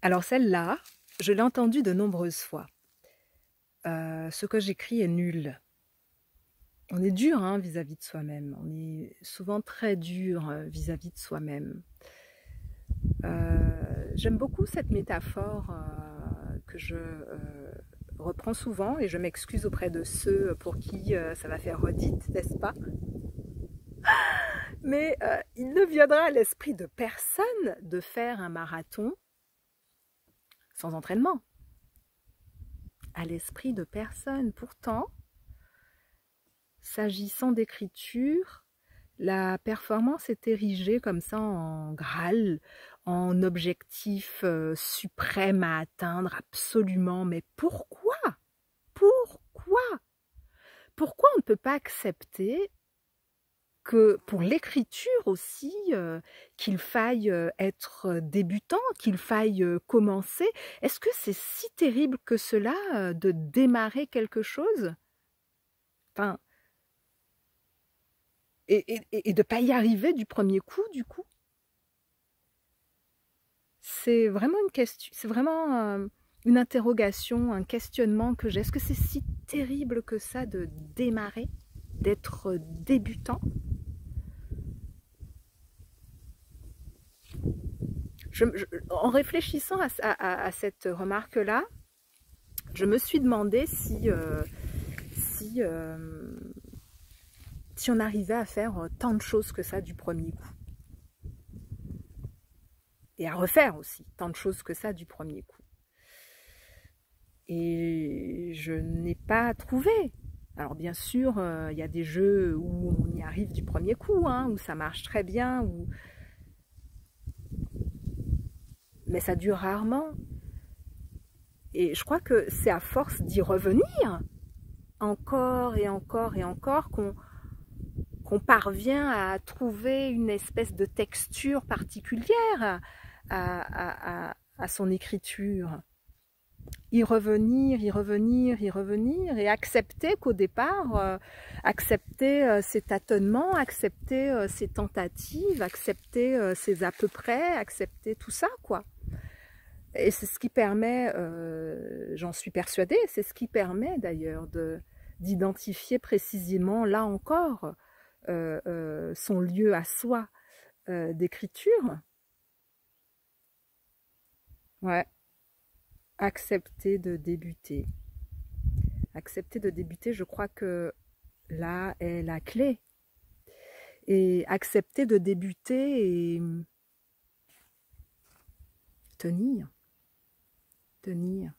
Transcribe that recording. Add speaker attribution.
Speaker 1: Alors celle-là, je l'ai entendue de nombreuses fois. Ce que j'écris est nul. On est dur hein, vis-à-vis de soi-même. On est souvent très dur vis-à-vis de soi-même. J'aime beaucoup cette métaphore que je reprends souvent et je m'excuse auprès de ceux pour qui ça va faire redite, n'est-ce pas? Mais il ne viendra à l'esprit de personne de faire un marathon sans entraînement. À l'esprit de personne. Pourtant, s'agissant d'écriture, la performance est érigée comme ça en Graal, en objectif suprême à atteindre absolument. Mais pourquoi? Pourquoi? Pourquoi on ne peut pas accepter que pour l'écriture aussi, qu'il faille être débutant, qu'il faille commencer? Est-ce que c'est si terrible que cela de démarrer quelque chose? Enfin, et de ne pas y arriver du premier coup, du coup? C'est vraiment une question, c'est vraiment une interrogation, un questionnement que j'ai. Est-ce que c'est si terrible que ça de démarrer, d'être débutant? En réfléchissant à cette remarque-là, je me suis demandé si, si on arrivait à faire tant de choses que ça du premier coup. Et à refaire aussi tant de choses que ça du premier coup. Et je n'ai pas trouvé. Alors bien sûr, y a des jeux où on y arrive du premier coup, hein, où ça marche très bien, mais ça dure rarement. Et je crois que c'est à force d'y revenir, encore et encore et encore, qu'on parvient à trouver une espèce de texture particulière à son écriture. Y revenir, y revenir, y revenir, et accepter qu'au départ, accepter ses tâtonnements, accepter ses tentatives, accepter ses à peu près, accepter tout ça, quoi. Et c'est ce qui permet, j'en suis persuadée, c'est ce qui permet d'ailleurs d'identifier précisément, là encore, son lieu à soi d'écriture. Ouais, accepter de débuter. Accepter de débuter, je crois que là est la clé. Et accepter de débuter et tenir, tenir.